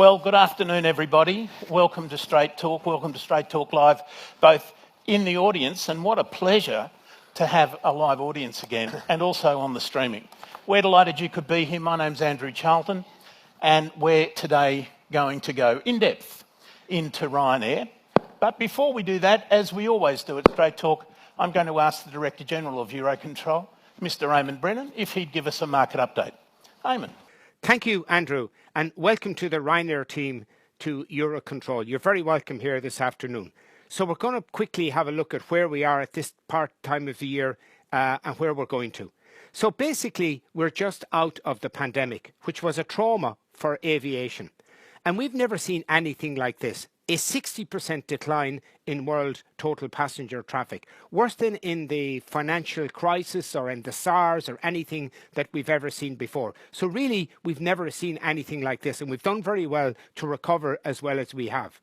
Well, good afternoon, everybody. Welcome to Straight Talk. Welcome to Straight Talk Live, both in the audience, and what a pleasure to have a live audience again, and also on the streaming. We're delighted you could be here. My name's Andrew Charlton, and we're today going to go in depth into Ryanair. But before we do that, as we always do at Straight Talk, I'm going to ask the Director General of Eurocontrol, Mr. Eamon Brennan, if he'd give us a market update. Eamon. Thank you, Andrew, and welcome to the Ryanair team to Eurocontrol. You're very welcome here this afternoon. So we're going to quickly have a look at where we are at this time of the year and where we're going to. So basically, we're just out of the pandemic, which was a trauma for aviation. And we've never seen anything like this. A 60% decline in world total passenger traffic, worse than in the financial crisis or in the SARS or anything that we've ever seen before. So really, we've never seen anything like this, and we've done very well to recover as well as we have.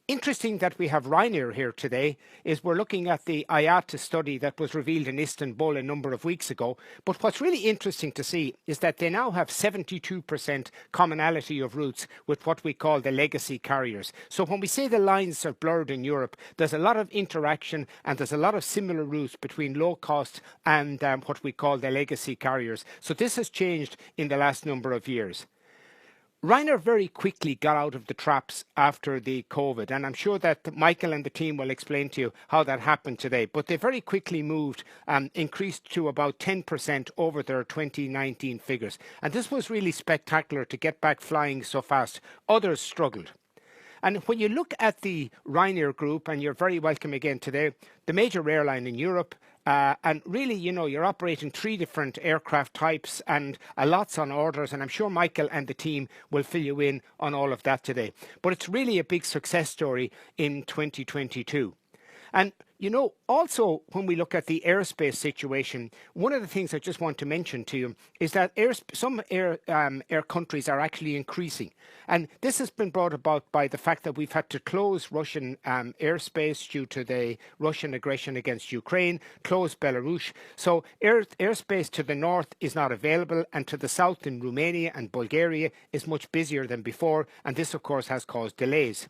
Interesting that we have Ryanair here today is we're looking at the IATA study that was revealed in Istanbul a number of weeks ago. But what's really interesting to see is that they now have 72% commonality of routes with what we call the legacy carriers. So when we say the lines are blurred in Europe, there's a lot of interaction and there's a lot of similar routes between low cost and what we call the legacy carriers. So this has changed in the last number of years. Ryanair very quickly got out of the traps after the COVID, and I'm sure that Michael and the team will explain to you how that happened today. But they very quickly moved and increased to about 10% over their 2019 figures. And this was really spectacular to get back flying so fast. Others struggled. And when you look at the Ryanair group, and you're very welcome again today, the major airline in Europe, and really, you know, you're operating 3 different aircraft types and a lots on orders. And I'm sure Michael and the team will fill you in on all of that today. But it's really a big success story in 2022. And, you know, also when we look at the airspace situation, one of the things I just want to mention to you is that some air countries are actually increasing. And this has been brought about by the fact that we've had to close Russian airspace due to the Russian aggression against Ukraine, close Belarus. So airspace to the north is not available, and to the south in Romania and Bulgaria is much busier than before. And this, of course, has caused delays.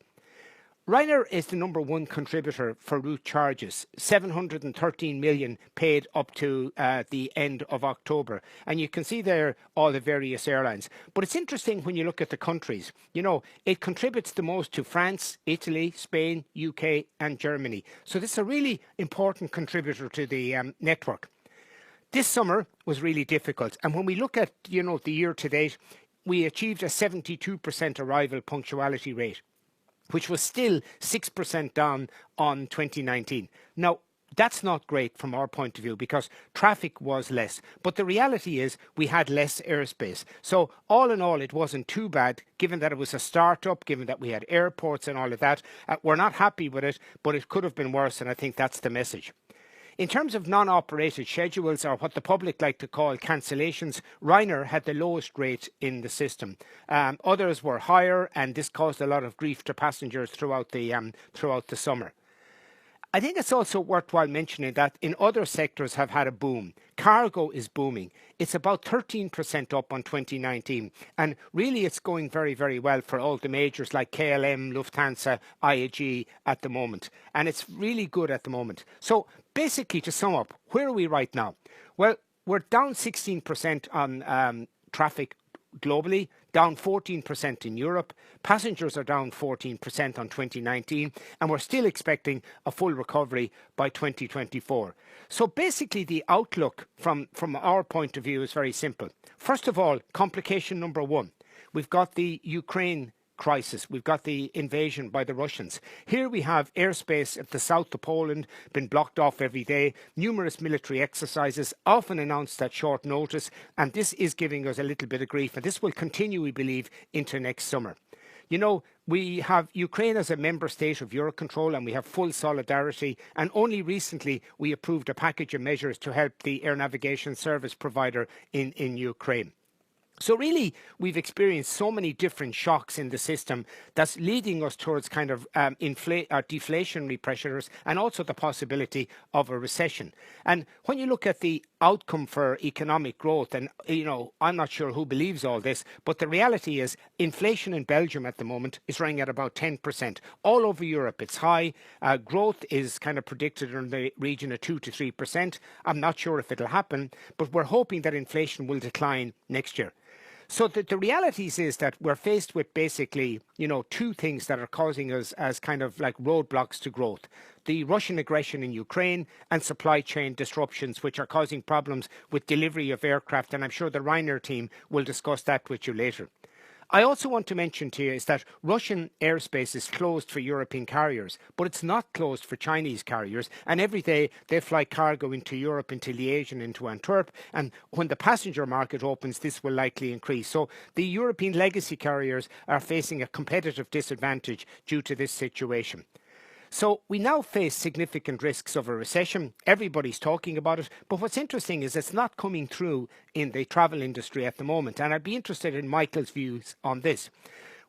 Ryanair is the number 1 contributor for route charges, 713 million paid up to the end of October. And you can see there all the various airlines. But it's interesting when you look at the countries. You know, it contributes the most to France, Italy, Spain, UK and Germany. So this is a really important contributor to the network. This summer was really difficult. And when we look at, you know, the year to date, we achieved a 72% arrival punctuality rate, which was still 6% down on 2019. Now, that's not great from our point of view because traffic was less. But the reality is we had less airspace. So all in all, it wasn't too bad, given that it was a start-up, given that we had airports and all of that. We're not happy with it, but it could have been worse, and I think that's the message. In terms of non-operated schedules, or what the public like to call cancellations, Ryanair had the lowest rate in the system. Others were higher, and this caused a lot of grief to passengers throughout the summer. I think it's also worthwhile mentioning that in other sectors have had a boom. Cargo is booming. It's about 13% up on 2019. And really it's going very, very well for all the majors like KLM, Lufthansa, IAG at the moment. And it's really good at the moment. So basically, to sum up, where are we right now? Well, we're down 16% on traffic globally, down 14% in Europe. Passengers are down 14% on 2019, and we're still expecting a full recovery by 2024. So basically, the outlook from our point of view is very simple. First of all, complication number 1. We've got the Ukraine crisis. We've got the invasion by the Russians. Here we have airspace at the south of Poland been blocked off every day, numerous military exercises, often announced at short notice, and this is giving us a little bit of grief, and this will continue, we believe, into next summer. You know, we have Ukraine as a member state of Eurocontrol, and we have full solidarity, and only recently we approved a package of measures to help the air navigation service provider in Ukraine. So really, we've experienced so many different shocks in the system that's leading us towards kind of deflationary pressures and also the possibility of a recession. And when you look at the outcome for economic growth, and I'm not sure who believes all this, but the reality is inflation in Belgium at the moment is running at about 10%. All over Europe, it's high. Growth is kind of predicted in the region of 2 to 3%. I'm not sure if it'll happen, but we're hoping that inflation will decline next year. So the realities is that we're faced with basically, two things that are causing us as kind of like roadblocks to growth. The Russian aggression in Ukraine and supply chain disruptions, which are causing problems with delivery of aircraft. And I'm sure the Ryanair team will discuss that with you later. I also want to mention to you is that Russian airspace is closed for European carriers, but it's not closed for Chinese carriers. And every day they fly cargo into Europe, into Liège and into Antwerp. And when the passenger market opens, this will likely increase. So the European legacy carriers are facing a competitive disadvantage due to this situation. So we now face significant risks of a recession. Everybody's talking about it. But what's interesting is it's not coming through in the travel industry at the moment. And I'd be interested in Michael's views on this.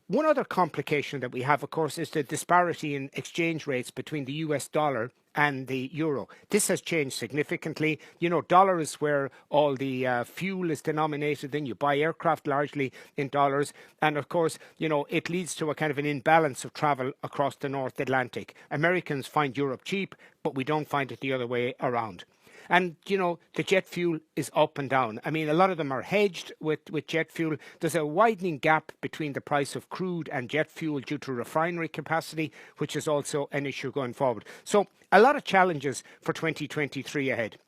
One other complication that we have, of course, is the disparity in exchange rates between the US dollar and the euro. This has changed significantly. Dollar is where all the fuel is denominated. Then you buy aircraft largely in dollars. And of course, it leads to a kind of an imbalance of travel across the North Atlantic. Americans find Europe cheap, but we don't find it the other way around. And, the jet fuel is up and down. I mean, a lot of them are hedged with jet fuel. There's a widening gap between the price of crude and jet fuel due to refinery capacity, which is also an issue going forward. So a lot of challenges for 2023 ahead.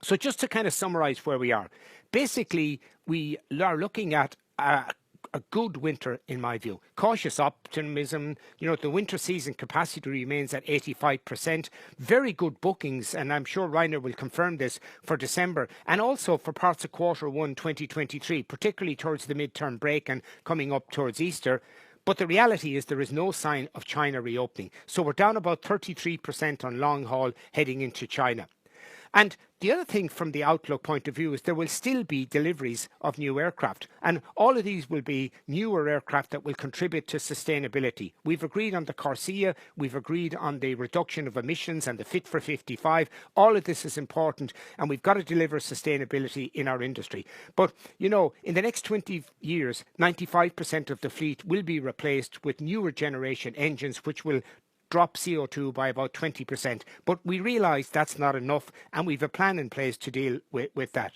So just to kind of summarize where we are, basically, we are looking at a good winter, in my view. Cautious optimism. The winter season capacity remains at 85%. Very good bookings, and I'm sure Ryanair will confirm this for December, and also for parts of Q1 2023, particularly towards the midterm break and coming up towards Easter. But the reality is there is no sign of China reopening. So we're down about 33% on long haul heading into China. And the other thing from the outlook point of view is there will still be deliveries of new aircraft. And all of these will be newer aircraft that will contribute to sustainability. We've agreed on the CORSIA, we've agreed on the reduction of emissions and the Fit for 55. All of this is important, and we've got to deliver sustainability in our industry. But, in the next 20 years, 95% of the fleet will be replaced with newer generation engines, which will drop CO2 by about 20%. But we realise that's not enough, and we've a plan in place to deal with that.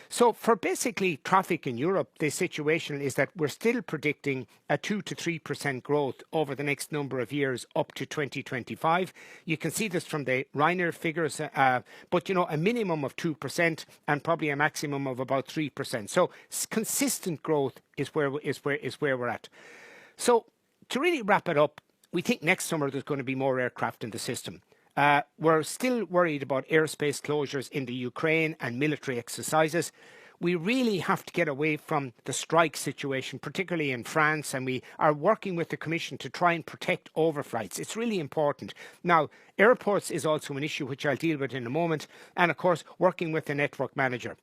So for basically traffic in Europe, the situation is that we're still predicting a 2 to 3% growth over the next number of years up to 2025. You can see this from the Ryanair figures, but a minimum of 2% and probably a maximum of about 3%. So consistent growth is where we're at. So to really wrap it up, we think next summer there's going to be more aircraft in the system. We're still worried about airspace closures in the Ukraine and military exercises. We really have to get away from the strike situation, particularly in France, and we are working with the Commission to try and protect overflights. It's really important. Now, airports is also an issue which I'll deal with in a moment, and of course, working with the network manager.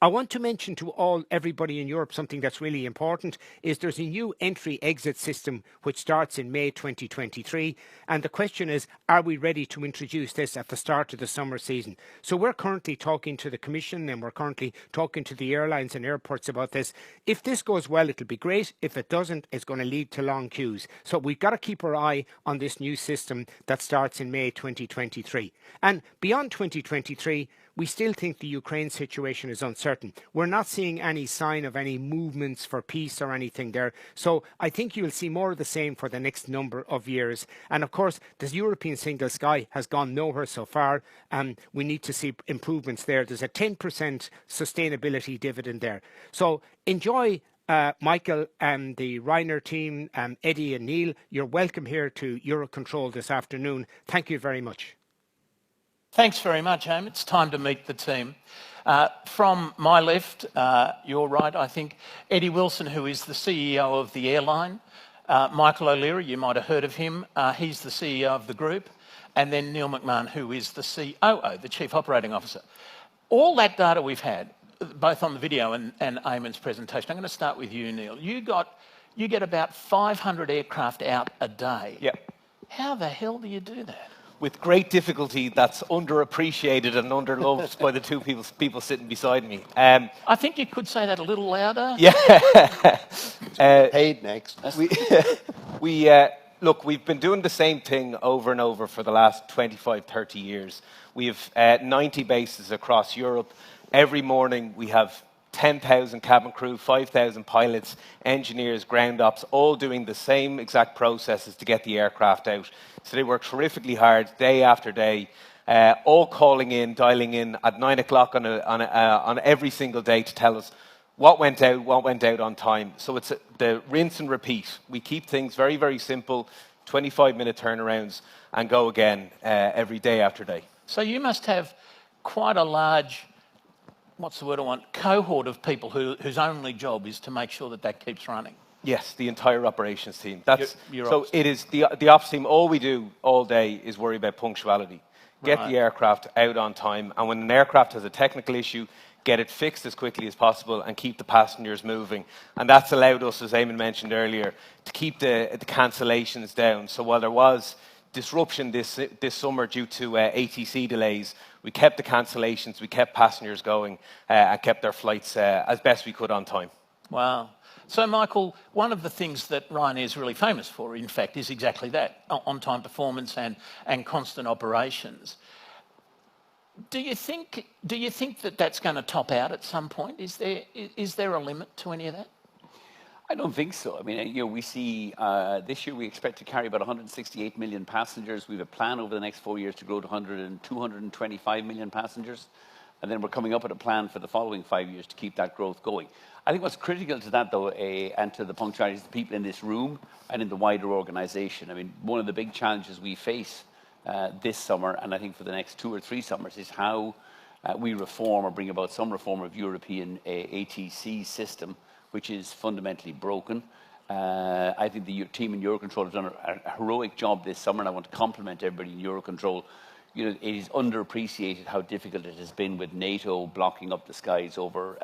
I want to mention to everybody in Europe something that's really important is there's a new entry-exit system which starts in May 2023, and the question is, are we ready to introduce this at the start of the summer season? So we're currently talking to the Commission and we're currently talking to the airlines and airports about this. If this goes well, it'll be great. If it doesn't, it's going to lead to long queues. So we've got to keep our eye on this new system that starts in May 2023. And beyond 2023, we still think the Ukraine situation is uncertain. We're not seeing any sign of any movements for peace or anything there. So I think you'll see more of the same for the next number of years. And of course, the European single sky has gone nowhere so far. We need to see improvements there. There's a 10% sustainability dividend there. So enjoy Michael and the Ryanair team, Eddie and Neal. You're welcome here to Eurocontrol this afternoon. Thank you very much. Thanks very much, Eoghan. It's time to meet the team. From my left, your right, I think, Eddie Wilson, who is the CEO of the airline. Michael O'Leary, you might have heard of him. He's the CEO of the group. And then Neal McMahon, who is the COO, the Chief Operating Officer. All that data we've had both on the video and Eamon's presentation. I'm going to start with you, Neal. You get about 500 aircraft out a day. Yep. How the hell do you do that? With great difficulty, that's underappreciated and underloved by the two people sitting beside me. I think you could say that a little louder. Yeah. Paid next. Look, we've been doing the same thing over and over for the last 25, 30 years. We have 90 bases across Europe. Every morning we have 10,000 cabin crew, 5,000 pilots, engineers, ground ops, all doing the same exact processes to get the aircraft out. So they work terrifically hard day after day, all calling in, dialing in at 9 o'clock on every single day to tell us what went out on time. So it's the rinse and repeat. We keep things very, very simple, 25-minute turnarounds, and go again every day after day. So you must have quite a large, what's the word I want, cohort of people whose only job is to make sure that keeps running. Yes, the entire operations team. It is the ops team. All we do all day is worry about punctuality. Get the aircraft out on time, and when an aircraft has a technical issue, get it fixed as quickly as possible and keep the passengers moving. And that's allowed us, as Eamon mentioned earlier, to keep the cancellations down. So while there was disruption this summer due to ATC delays, we kept the cancellations, we kept passengers going, and kept their flights as best we could on time. Wow. So, Michael, one of the things that Ryanair is really famous for, in fact, is exactly that, on-time performance and constant operations. Do you think that that's going to top out at some point? Is there a limit to any of that? I don't think so. I mean, we see this year we expect to carry about 168 million passengers. We have a plan over the next 4 years to grow to 225 million passengers. And then we're coming up with a plan for the following 5 years to keep that growth going. I think what's critical to that, though, and to the punctuality, is the people in this room and in the wider organisation. I mean, one of the big challenges we face this summer, and I think for the next 2 or 3 summers, is how we reform or bring about some reform of European ATC system, which is fundamentally broken. I think the team in Eurocontrol have done a heroic job this summer, and I want to compliment everybody in Eurocontrol. You know, it is underappreciated how difficult it has been with NATO blocking up the skies over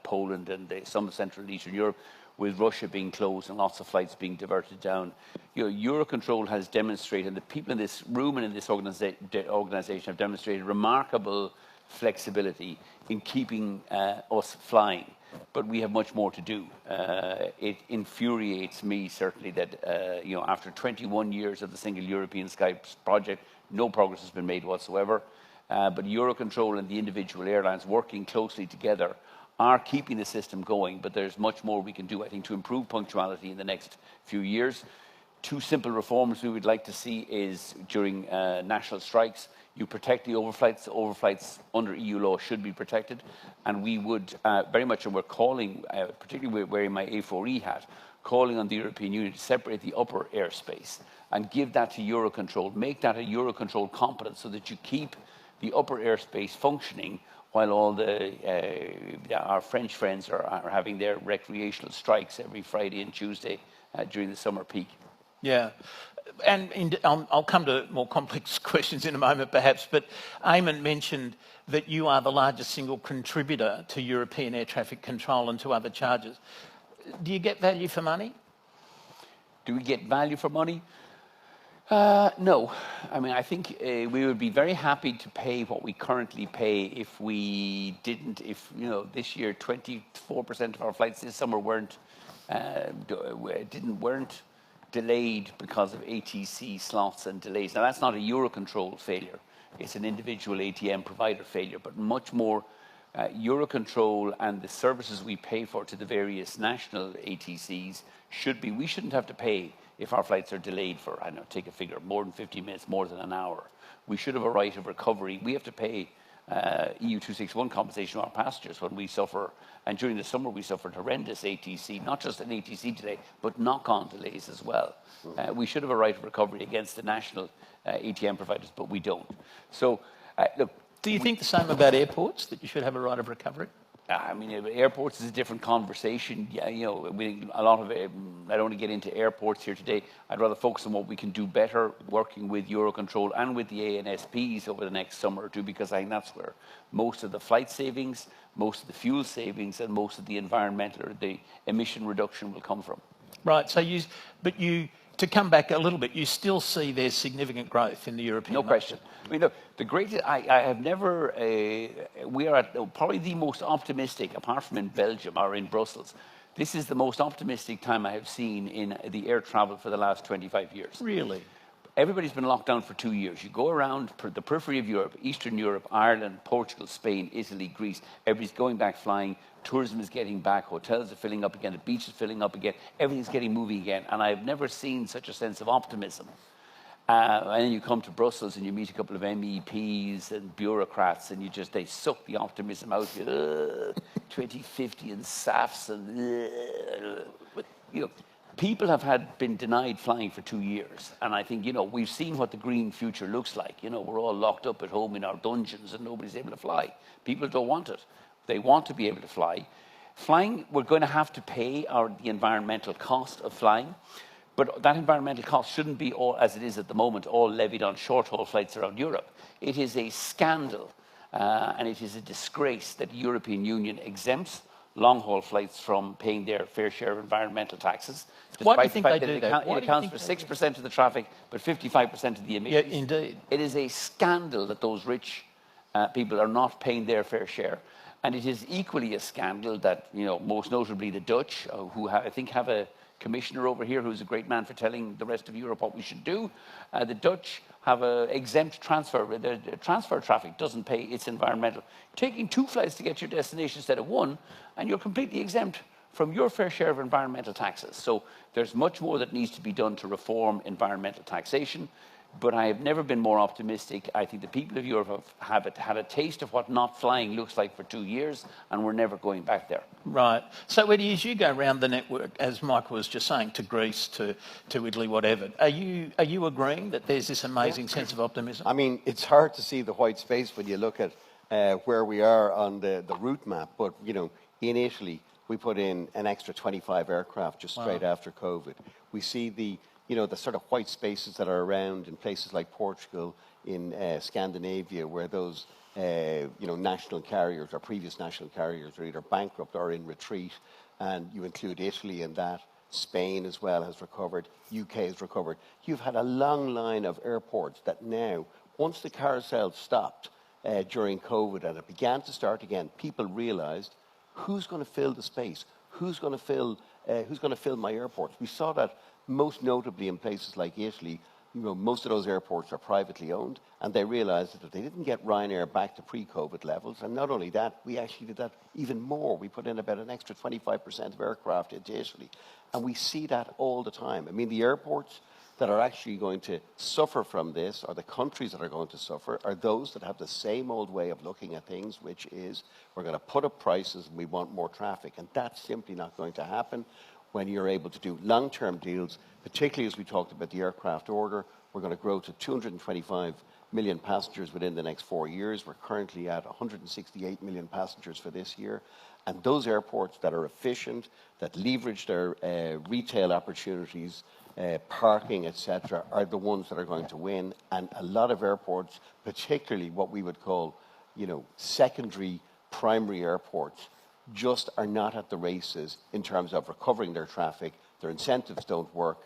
Poland and some of Central and Eastern Europe, with Russia being closed and lots of flights being diverted down. You know, Eurocontrol has demonstrated, and the people in this room and in this organisation have demonstrated remarkable flexibility in keeping us flying. But we have much more to do. It infuriates me, certainly, that after 21 years of the Single European Sky project, no progress has been made whatsoever. But Eurocontrol and the individual airlines working closely together are keeping the system going, but there's much more we can do, I think, to improve punctuality in the next few years. 2 simple reforms we would like to see is during national strikes, you protect the overflights. The overflights under EU law should be protected. And we would very much, and we're calling, particularly wearing my A4E hat, calling on the European Union to separate the upper airspace and give that to Eurocontrol, make that a Eurocontrol competence so that you keep the upper airspace functioning while all our French friends are having their recreational strikes every Friday and Tuesday during the summer peak. Yeah. And I'll come to more complex questions in a moment, perhaps, but Eamon mentioned that you are the largest single contributor to European air traffic control and to other charges. Do you get value for money? Do we get value for money? No. I mean, I think we would be very happy to pay what we currently pay if we didn't, this year 24% of our flights this summer weren't delayed because of ATC slots and delays. Now, that's not a Eurocontrol failure. It's an individual ATM provider failure, but much more Eurocontrol and the services we pay for to the various national ATCs we shouldn't have to pay if our flights are delayed for, I don't know, take a figure, more than 15 minutes, more than an hour. We should have a right of recovery. We have to pay EU 261 compensation to our passengers when we suffer, and during the summer we suffered horrendous ATC, not just an ATC delay, but knock-on delays as well. We should have a right of recovery against the national ATM providers, but we don't. So, look. Do you think the same about airports, that you should have a right of recovery? I mean, airports is a different conversation. Yeah, you know, a lot of I don't want to get into airports here today. I'd rather focus on what we can do better, working with Eurocontrol and with the ANSPs over the next summer or two, because I think that's where most of the flight savings, most of the fuel savings, and most of the environmental or the emission reduction will come from. Right. So to come back a little bit, you still see there's significant growth in the European No market. question. I mean, look, the greatest, I have never, we are at probably the most optimistic, apart from in Belgium or in Brussels. This is the most optimistic time I have seen in the air travel for the last 25 years. Really? Everybody's been locked down for 2 years. You go around the periphery of Europe, Eastern Europe, Ireland, Portugal, Spain, Italy, Greece. Everybody's going back flying. Tourism is getting back. Hotels are filling up again. The beach is filling up again. Everything's getting moving again. And I've never seen such a sense of optimism. And then you come to Brussels and you meet a couple of MEPs and bureaucrats, and they suck the optimism out of you. 2050 and SAFs and but, you know, people have been denied flying for 2 years. And I think, you know, we've seen what the green future looks like. You know, we're all locked up at home in our dungeons and nobody's able to fly. People don't want it. They want to be able to fly. Flying, we're going to have to pay the environmental cost of flying. But that environmental cost shouldn't be all, as it is at the moment, all levied on short-haul flights around Europe. It is a scandal and it is a disgrace that the European Union exempts long-haul flights from paying their fair share of environmental taxes. Why do you think they do that? It accounts for 6% of the traffic, but 55% of the emissions. Yeah, indeed. It is a scandal that those rich people are not paying their fair share. And it is equally a scandal that, you know, most notably the Dutch, who I think have a commissioner over here who's a great man for telling the rest of Europe what we should do. The Dutch have an exempt transfer. The transfer traffic doesn't pay its environmental. Taking 2 flights to get your destination instead of 1, and you're completely exempt from your fair share of environmental taxes. So there's much more that needs to be done to reform environmental taxation. But I have never been more optimistic. I think the people of Europe have had a taste of what not flying looks like for 2 years, and we're never going back there. Right. So, Eddie, as you go around the network, as Michael was just saying, to Greece, to Italy, whatever, are you agreeing that there's this amazing sense of optimism? I mean, it's hard to see the white space when you look at where we are on the route map. But, you know, in Italy, we put in an extra 25 aircraft just straight after COVID. We see the sort of white spaces that are around in places like Portugal, in Scandinavia, where those, national carriers or previous national carriers are either bankrupt or in retreat. And you include Italy in that. Spain as well has recovered. UK has recovered. You've had a long line of airports that now, once the carousel stopped during COVID and it began to start again, people realized, who's going to fill the space? Who's going to fill my airports? We saw that most notably in places like Italy. You know, most of those airports are privately owned, and they realized that if they didn't get Ryanair back to pre-COVID levels, and not only that, we actually did that even more. We put in about an extra 25% of aircraft into Italy, and we see that all the time. I mean, the airports that are actually going to suffer from this, or the countries that are going to suffer, are those that have the same old way of looking at things, which is, we're going to put up prices and we want more traffic, and that's simply not going to happen when you're able to do long-term deals, particularly as we talked about the aircraft order. We're going to grow to 225 million passengers within the next 4 years. We're currently at 168 million passengers for this year. And those airports that are efficient, that leverage their retail opportunities, parking, etc., are the ones that are going to win. And a lot of airports, particularly what we would call, secondary, primary airports, just are not at the races in terms of recovering their traffic. Their incentives don't work,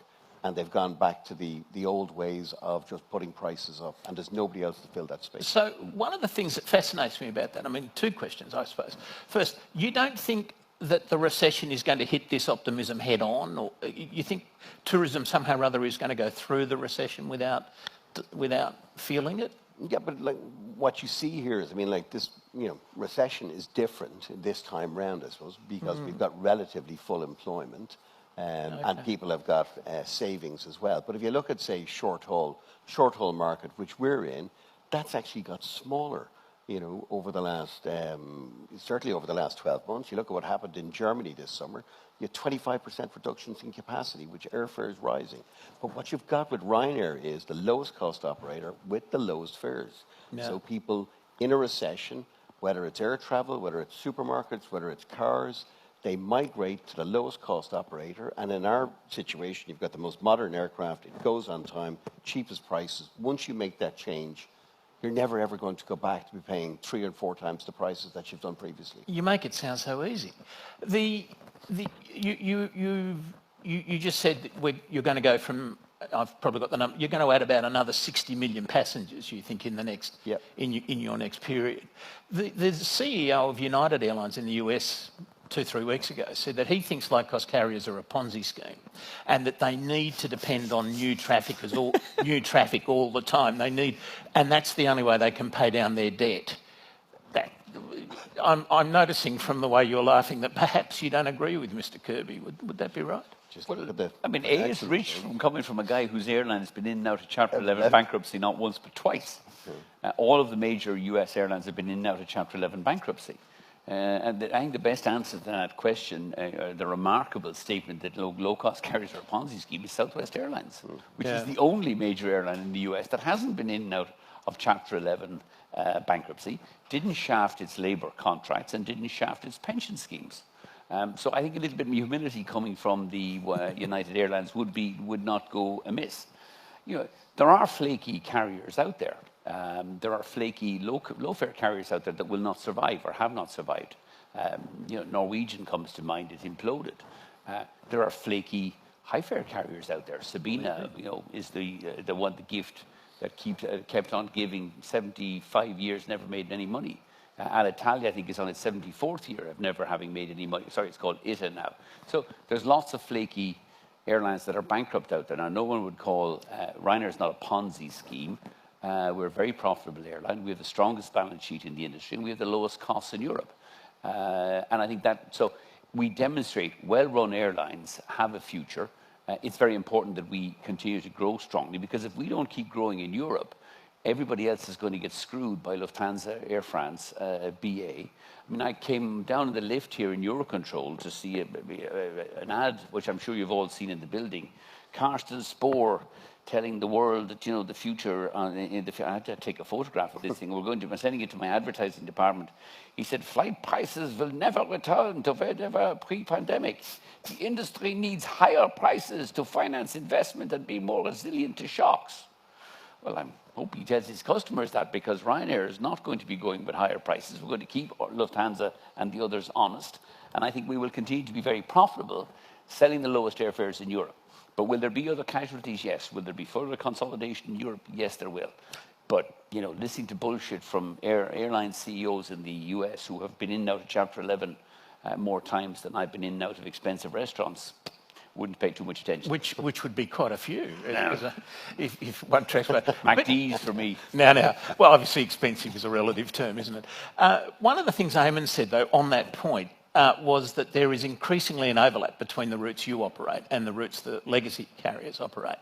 and they've gone back to the old ways of just putting prices up, and there's nobody else to fill that space. So one of the things that fascinates me about that, I mean, 2 questions, I suppose. First, you don't think that the recession is going to hit this optimism head on, or you think tourism somehow or other is going to go through the recession without feeling it? Yeah, but like what you see here is, I mean, like this, recession is different this time round, I suppose, because we've got relatively full employment, and people have got savings as well. But if you look at, say, short haul market, which we're in, that's actually got smaller, over the last, certainly over the last 12 months. You look at what happened in Germany this summer. You had 25% reductions in capacity, which airfare is rising. But what you've got with Ryanair is the lowest cost operator with the lowest fares. Yeah. So people in a recession whether it's air travel, whether it's supermarkets, whether it's cars, they migrate to the lowest cost operator. And in our situation, you've got the most modern aircraft. It goes on time, cheapest prices. Once you make that change, you're never ever going to go back to be paying 3 or 4 times the prices that you've done previously. You make it sound so easy. You just said that you're going to go from, I've probably got the number, you're going to add about another 60 million passengers, you think, in the next in your next period. The CEO of United Airlines in the US 2-3 weeks ago said that he thinks low-cost carriers are a Ponzi scheme, and that they need to depend on new traffic all the time. And that's the only way they can pay down their debt. I'm noticing from the way you're laughing that perhaps you don't agree with Mr. Kirby. Would that be right? I mean, it's rich from coming from a guy whose airline has been in and out of Chapter 11 bankruptcy not once but twice. All of the major US airlines have been in and out of Chapter 11 bankruptcy. And I think the best answer to that question, the remarkable statement that low-cost carriers are a Ponzi scheme, is Southwest Airlines, which is the only major airline in the US that hasn't been in and out of Chapter 11 bankruptcy, didn't shaft its labour contracts, and didn't shaft its pension schemes. So I think a little bit of humility coming from the United Airlines would not go amiss. You know, there are flaky carriers out there. There are flaky low-fare carriers out there that will not survive or have not survived. Norwegian comes to mind; it imploded. There are flaky high-fare carriers out there. Sabina, is the one, the gift that kept on giving 75 years, never made any money. Alitalia, I think, is on its 74th year of never having made any money. Sorry, it's called ITA now. So there's lots of flaky airlines that are bankrupt out there. Now, no one would call Ryanair is not a Ponzi scheme. We're a very profitable airline. We have the strongest balance sheet in the industry, and we have the lowest costs in Europe. And I think so we demonstrate well-run airlines have a future. It's very important that we continue to grow strongly, because if we don't keep growing in Europe, everybody else is going to get screwed by Lufthansa, Air France, BA. I mean, I came down the lift here in Eurocontrol to see an ad, which I'm sure you've all seen in the building. Carsten Spohr telling the world that, the future, I had to take a photograph of this thing. I'm sending it to my advertising department. He said, flight prices will never return to where they were pre-pandemic. The industry needs higher prices to finance investment and be more resilient to shocks. Well, I hope he tells his customers that, because Ryanair is not going to be going with higher prices. We're going to keep Lufthansa and the others honest. And I think we will continue to be very profitable selling the lowest airfares in Europe. But will there be other casualties? Yes. Will there be further consolidation in Europe? Yes, there will. But, listening to bullshit from airline CEOs in the US who have been in and out of Chapter 11 more times than I've been in and out of expensive restaurants, wouldn't pay too much attention. Which would be quite a few, if one tracks back. MacD's for me. Now. Well, obviously expensive is a relative term, isn't it? One of the things Eamon said, though, on that point, was that there is increasingly an overlap between the routes you operate and the routes the legacy carriers operate.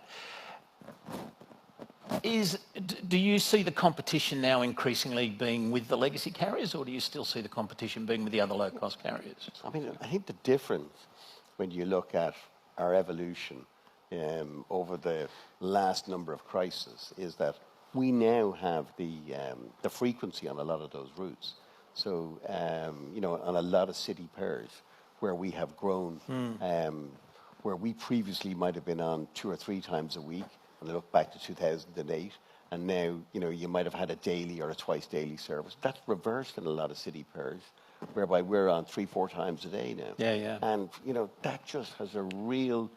Do you see the competition now increasingly being with the legacy carriers, or do you still see the competition being with the other low-cost carriers? I mean, I think the difference when you look at our evolution over the last number of crises is that we now have the frequency on a lot of those routes. So, on a lot of city pairs where we have grown, where we previously might have been on 2 or 3 times a week, and I look back to 2008, and now, you might have had a daily or a twice daily service. That's reversed in a lot of city pairs, whereby we're on 3-4 times a day now. Yeah. And, that just has a real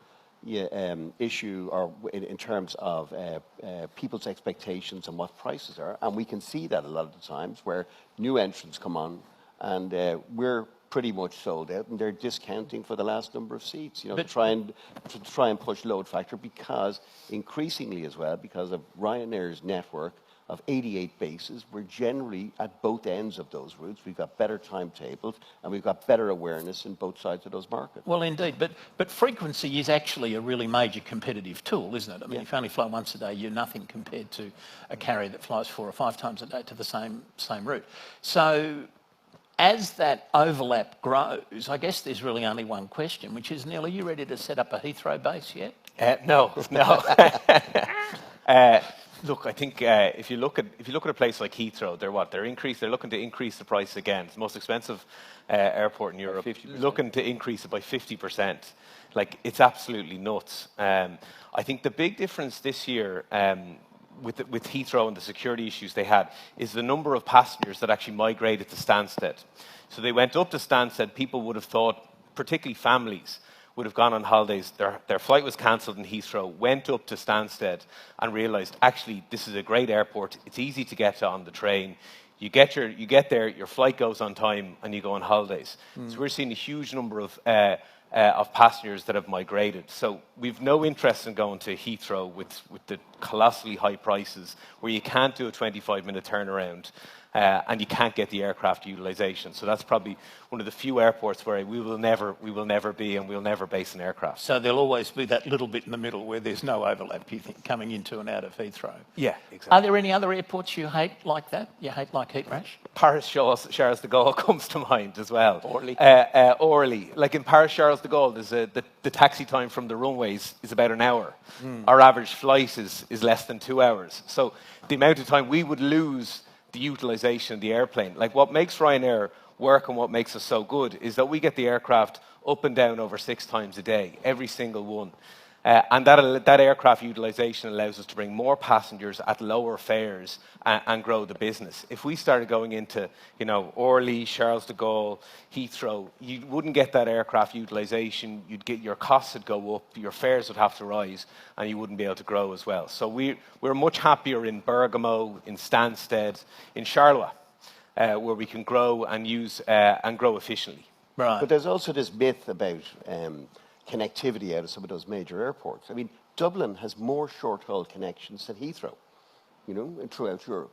issue or in terms of people's expectations and what prices are. And we can see that a lot of the times where new entrants come on and we're pretty much sold out and they're discounting for the last number of seats, to try and push load factor, because increasingly as well, because of Ryanair's network of 88 bases, we're generally at both ends of those routes. We've got better timetables and we've got better awareness in both sides of those markets. Well, indeed, but frequency is actually a really major competitive tool, isn't it? I mean, if you only fly once a day, you're nothing compared to a carrier that flies 4 or 5 times a day to the same route. So as that overlap grows, I guess there's really only one question, which is, Neal, are you ready to set up a Heathrow base yet? No. Look, I think if you look at a place like Heathrow, they're looking to increase the price again. It's the most expensive airport in Europe. 50%. Looking to increase it by 50%. Like, it's absolutely nuts. I think the big difference this year with Heathrow and the security issues they had is the number of passengers that actually migrated to Stansted. So they went up to Stansted. People would have thought, particularly families, would have gone on holidays. Their flight was cancelled in Heathrow, went up to Stansted and realised, actually, this is a great airport. It's easy to get to on the train. You get there, your flight goes on time, and you go on holidays. So we're seeing a huge number of passengers that have migrated. So we've no interest in going to Heathrow with the colossally high prices, where you can't do a 25-minute turnaround. And you can't get the aircraft utilisation. So that's probably one of the few airports where we will never be, and we'll never base an aircraft. So there'll always be that little bit in the middle where there's no overlap, you think, coming into and out of Heathrow. Yeah, exactly. Are there any other airports you hate like that? You hate like heat rash? Paris Charles de Gaulle comes to mind as well. Orly. Orly. Like in Paris Charles de Gaulle, there's the taxi time from the runways is about an hour. Our average flight is less than 2 hours. So the amount of time we would lose the utilisation of the airplane. Like, what makes Ryanair work and what makes us so good is that we get the aircraft up and down over 6 times a day, every single one. And that aircraft utilisation allows us to bring more passengers at lower fares and grow the business. If we started going into, Orly, Charles de Gaulle, Heathrow, you wouldn't get that aircraft utilisation. Your costs would go up, your fares would have to rise, and you wouldn't be able to grow as well. So we're much happier in Bergamo, in Stansted, in Charleroi, where we can grow and grow efficiently. Right. But there's also this myth about connectivity out of some of those major airports. I mean, Dublin has more short-haul connections than Heathrow, throughout Europe.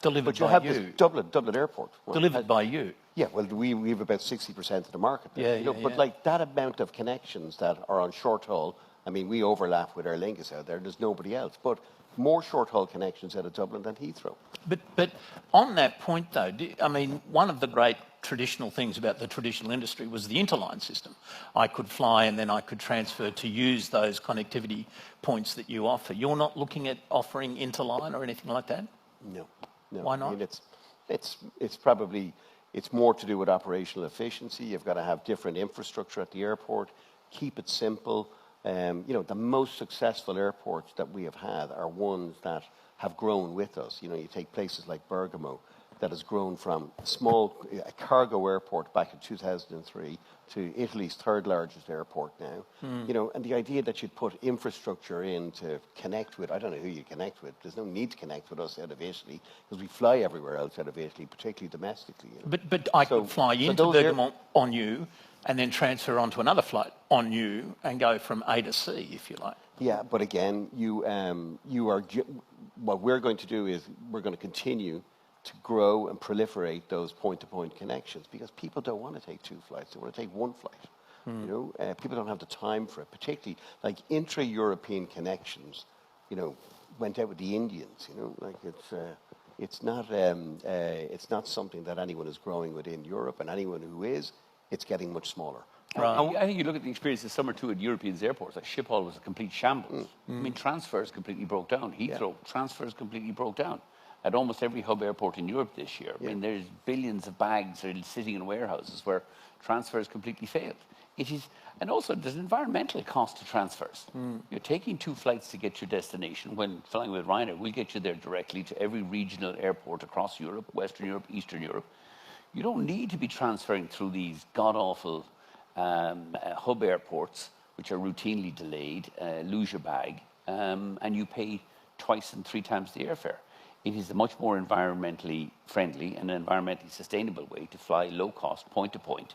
Delivered but you by have you. this Dublin Airport. Delivered by you. Yeah, well, we have about 60% of the market there. Yeah, But like that amount of connections that are on short-haul, I mean, we overlap with Aer Lingus out there. There's nobody else. But more short-haul connections out of Dublin than Heathrow. But on that point, though, one of the great traditional things about the traditional industry was the interline system. I could fly and then I could transfer to use those connectivity points that you offer. You're not looking at offering interline or anything like that? No. Why not? I mean, it's more to do with operational efficiency. You've got to have different infrastructure at the airport. Keep it simple. The most successful airports that we have had are ones that have grown with us. You take places like Bergamo, that has grown from a cargo airport back in 2003 to Italy's third largest airport now. And the idea that you'd put infrastructure in to connect with, I don't know who you connect with. There's no need to connect with us out of Italy because we fly everywhere else out of Italy, particularly domestically. But I could fly into Bergamo on you and then transfer onto another flight on you and go from A to C, if you like. Yeah, but again, what we're going to do is we're going to continue to grow and proliferate those point-to-point connections because people don't want to take 2 flights. They want to take 1 flight. People don't have the time for it, particularly like intra-European connections, went out with the Indians, like it's not something that anyone is growing within Europe, and anyone who is, it's getting much smaller. Right. I think you look at the experience this summer too at European airports. Like Schiphol was a complete shambles. I mean, transfers completely broke down. Heathrow, transfers completely broke down. At almost every hub airport in Europe this year. I mean, there's billions of bags that are sitting in warehouses where transfers completely failed. And also there's an environmental cost to transfers. You're taking 2 flights to get your destination. When flying with Ryanair, we'll get you there directly to every regional airport across Europe, Western Europe, Eastern Europe. You don't need to be transferring through these god-awful hub airports, which are routinely delayed, lose your bag, and you pay twice and 3 times the airfare. It is a much more environmentally friendly and environmentally sustainable way to fly low cost, point to point,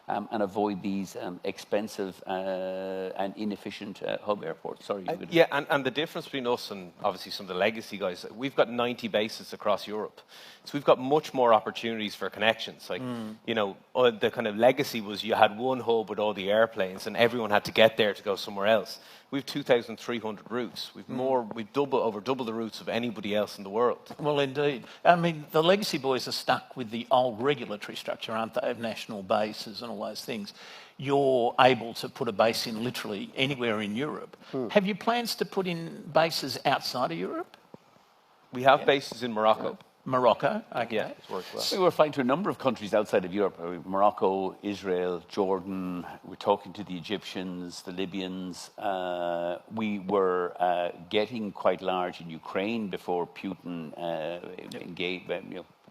and avoid these expensive and inefficient hub airports. Sorry. And the difference between us and obviously some of the legacy guys, we've got 90 bases across Europe. So we've got much more opportunities for connections. Like, the kind of legacy was you had 1 hub with all the airplanes and everyone had to get there to go somewhere else. We've 2,300 routes. We've over double the routes of anybody else in the world. Well, indeed. I mean, the legacy boys are stuck with the old regulatory structure, aren't they, of national bases and all those things, you're able to put a base in literally anywhere in Europe. Have you plans to put in bases outside of Europe? We have bases in Morocco. Morocco, okay. Yeah, it's worked well. We were flying to a number of countries outside of Europe, Morocco, Israel, Jordan. We're talking to the Egyptians, the Libyans. We were getting quite large in Ukraine before Putin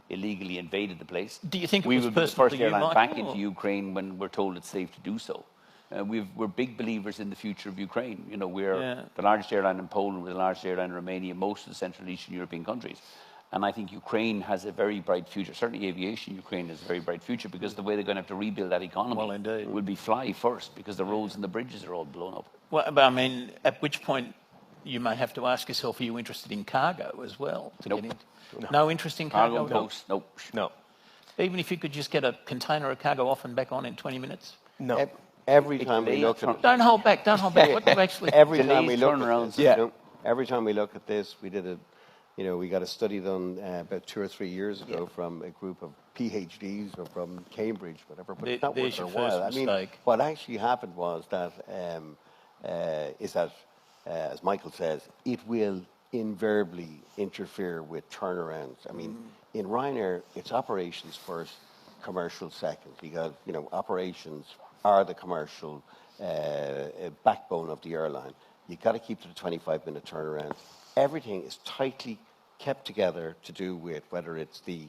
illegally invaded the place. Do you think it we was were the personal first to you, airline back Michael, into Ukraine when we're told it's safe to do so? We're big believers in the future of Ukraine. You know, we're the largest airline in Poland, we're the largest airline in Romania, most of the Central and Eastern European countries. And I think Ukraine has a very bright future. Certainly aviation, Ukraine has a very bright future because the way they're going to have to rebuild that economy will be fly first because the roads and the bridges are all blown up. Well, but I mean, at which point you may have to ask yourself, are you interested in cargo as well? To get into? No interest in cargo? No. Even if you could just get a container of cargo off and back on in 20 minutes? No. Every time we look at Don't hold back. What do you actually... every time we look turnarounds. at this, every time we look at this, we did we got a study done about 2 or 3 years ago from a group of PhDs or from Cambridge, whatever. But it's not worth their while. I mean, what actually happened was that as Michael says, it will invariably interfere with turnarounds. I mean, in Ryanair, it's operations first, commercial second, because operations are the commercial backbone of the airline. You've got to keep to the 25-minute turnarounds. Everything is tightly kept together to do with whether it's the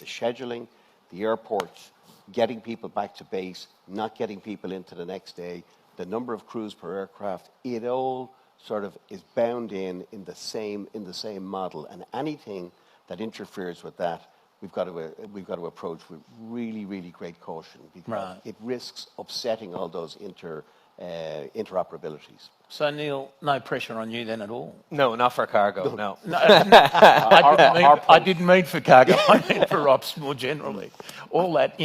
scheduling, the airports, getting people back to base, not getting people into the next day, the number of crews per aircraft. It all sort of is bound in the same model, and anything that interferes with that, we've got to approach with really, really great caution because it risks upsetting all those interoperabilities. So, Neal, no pressure on you then at all? No, not for cargo, no. I didn't mean for cargo, I meant for ops more generally. All that,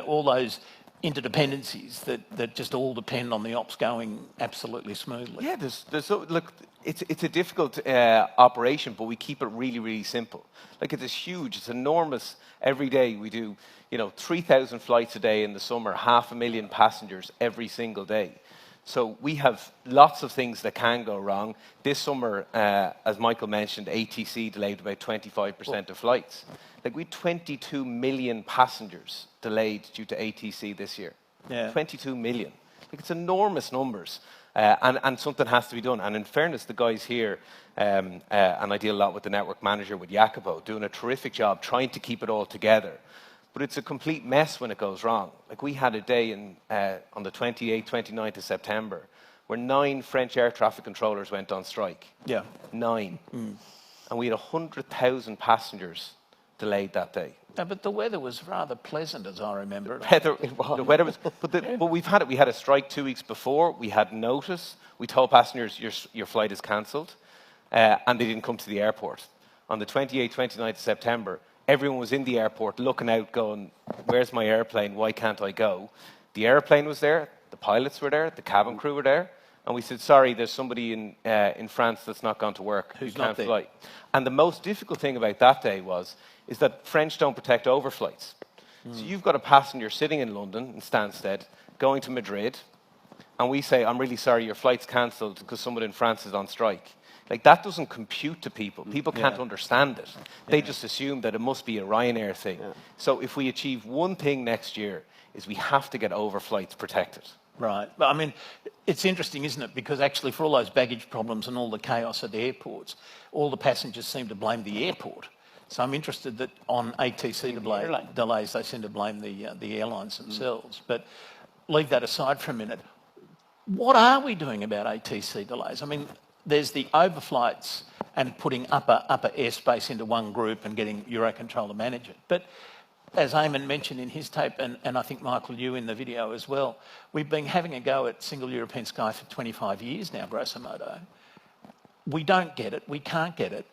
all those interdependencies that just all depend on the ops going absolutely smoothly. Yeah, look, it's a difficult operation, but we keep it really, really simple. Like it's huge, it's enormous. Every day we do, 3,000 flights a day in the summer, 500,000 passengers every single day. So we have lots of things that can go wrong. This summer, as Michael mentioned, ATC delayed about 25% of flights. Like we had 22 million passengers delayed due to ATC this year. 22 million. Like it's enormous numbers. And something has to be done. And in fairness, the guys here, and I deal a lot with the network manager, with Jacopo, doing a terrific job trying to keep it all together. But it's a complete mess when it goes wrong. Like we had a day on the 28th, 29th of September where 9 French air traffic controllers went on strike. 9. And we had 100,000 passengers delayed that day. No, but the weather was rather pleasant, as I remember. The weather was, but we had a strike 2 weeks before. We had notice. We told passengers your flight is cancelled, and they didn't come to the airport. On the 28th, 29th of September, everyone was in the airport looking out, going, "Where's my airplane? Why can't I go?" The airplane was there. The pilots were there. The cabin crew were there. And we said, "Sorry, there's somebody in France that's not gone to work. Who can't fly." And the most difficult thing about that day is that French don't protect overflights. So you've got a passenger sitting in London, in Stansted, going to Madrid, and we say, "I'm really sorry, your flight's cancelled because someone in France is on strike." Like, that doesn't compute to people. People can't understand it. They just assume that it must be a Ryanair thing. So if we achieve one thing next year, is we have to get overflights protected. Right. But I mean, it's interesting, isn't it? Because actually for all those baggage problems and all the chaos at the airports, all the passengers seem to blame the airport. So I'm interested that on ATC delays, they seem to blame the airlines themselves. But leave that aside for a minute. What are we doing about ATC delays? I mean, there's the overflights and putting upper airspace into one group and getting Eurocontrol to manage it. But as Eamon mentioned in his tape, and I think, Michael, you in the video as well, we've been having a go at single European sky for 25 years now, grosso modo. We don't get it. We can't get it.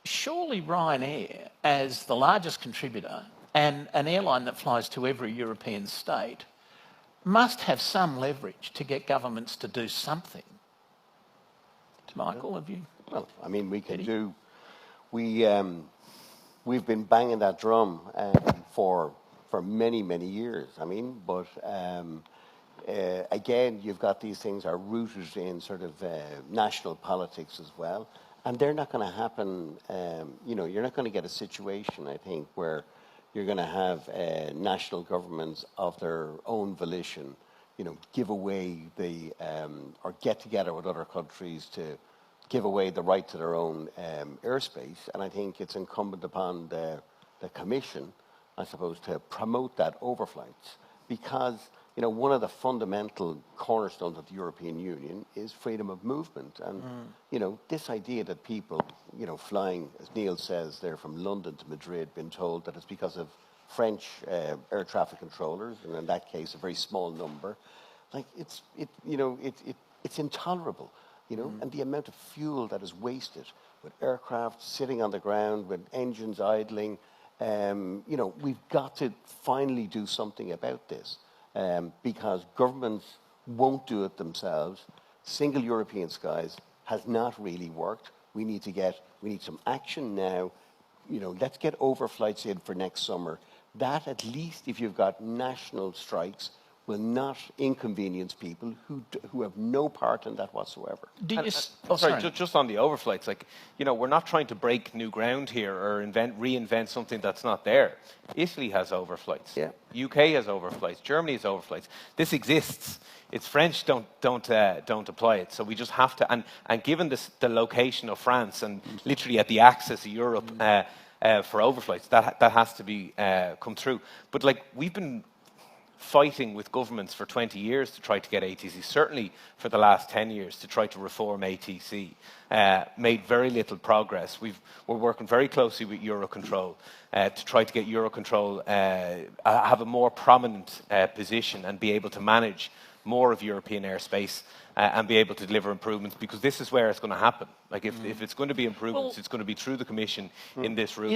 Surely Ryanair, as the largest contributor and an airline that flies to every European state, must have some leverage to get governments to do something. Michael, have you? Well, I mean, we can do. We've been banging that drum for for many, many years. I mean, but again, you've got these things are rooted in sort of national politics as well, and they're not going to happen. You're not going to get a situation, I think, where you're going to have national governments of their own volition, give away the or get together with other countries to give away the right to their own airspace. And I think it's incumbent upon the Commission, I suppose, to promote that overflights, because one of the fundamental cornerstones of the European Union is freedom of movement. And this idea that people flying, as Neal says, they're from London to Madrid, been told that it's because of French air traffic controllers, and in that case a very small number, like it's intolerable. And the amount of fuel that is wasted with aircraft sitting on the ground, with engines idling, we've got to finally do something about this, because governments won't do it themselves. Single European skies has not really worked. We need some action now. Let's get overflights in for next summer. That, at least if you've got national strikes, will not inconvenience people who have no part in that whatsoever. Sorry, just on the overflights, we're not trying to break new ground here or reinvent something that's not there. Italy has overflights. Yeah. UK has overflights. Germany has overflights. This exists. It's French don't apply it. So we just have to, and given the location of France and literally at the axis of Europe for overflights, that has to be come through. But we've been fighting with governments for 20 years to try to get ATC, certainly for the last 10 years to try to reform ATC. Made very little progress. We're working very closely with Eurocontrol to try to get Eurocontrol have a more prominent position and be able to manage more of European airspace and be able to deliver improvements, because this is where it's going to happen. If it's going to be improvements, it's going to be through the Commission in this route.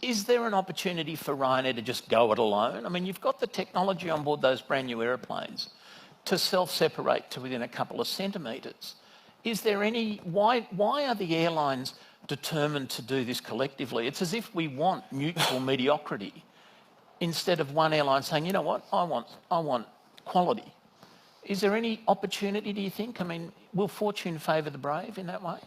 Is there an opportunity for Ryanair to just go it alone? I mean, you've got the technology on board those brand new airplanes to self-separate to within a couple of centimetres. Is there why are the airlines determined to do this collectively? It's as if we want mutual mediocrity instead of one airline saying, you know what, I want quality. Is there any opportunity, do you think? I mean, will fortune favour the brave in that way?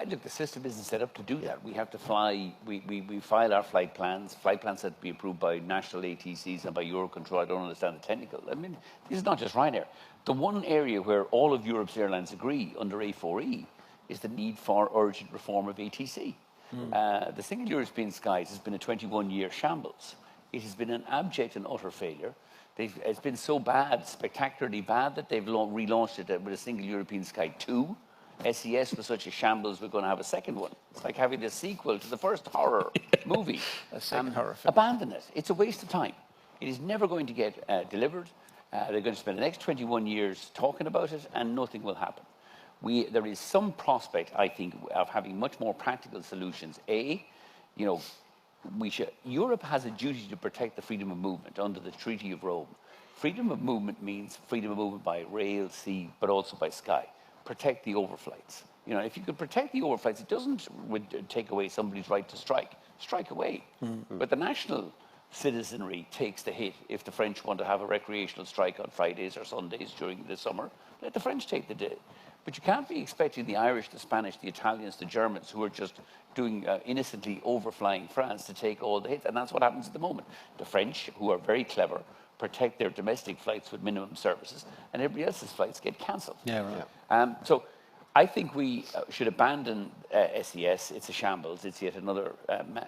Look, the system isn't set up to do that. We have to fly, we file our flight plans. Flight plans have to be approved by national ATCs and by Eurocontrol. I don't understand the technical. I mean, this is not just Ryanair. The one area where all of Europe's airlines agree under A4E is the need for urgent reform of ATC. The Single European Skies has been a 21-year shambles. It has been an abject and utter failure. It's been so bad, spectacularly bad, that they've relaunched it with a Single European Sky 2. SES was such a shambles, we're going to have a second one. It's like having a sequel to the first horror movie. A second horror film. Abandon it. It's a waste of time. It is never going to get delivered. They're going to spend the next 21 years talking about it, and nothing will happen. There is some prospect, I think, of having much more practical solutions. Europe has a duty to protect the freedom of movement under the Treaty of Rome. Freedom of movement means freedom of movement by rail, sea, but also by sky. Protect the overflights. If you could protect the overflights, it doesn't take away somebody's right to strike. Strike away. But the national citizenry takes the hit if the French want to have a recreational strike on Fridays or Sundays during the summer. Let the French take the day. But you can't be expecting the Irish, the Spanish, the Italians, the Germans, who are just doing innocently overflying France, to take all the hits. And that's what happens at the moment. The French, who are very clever, protect their domestic flights with minimum services, and everybody else's flights get cancelled. Yeah, right. So I think we should abandon SES. It's a shambles. It's yet another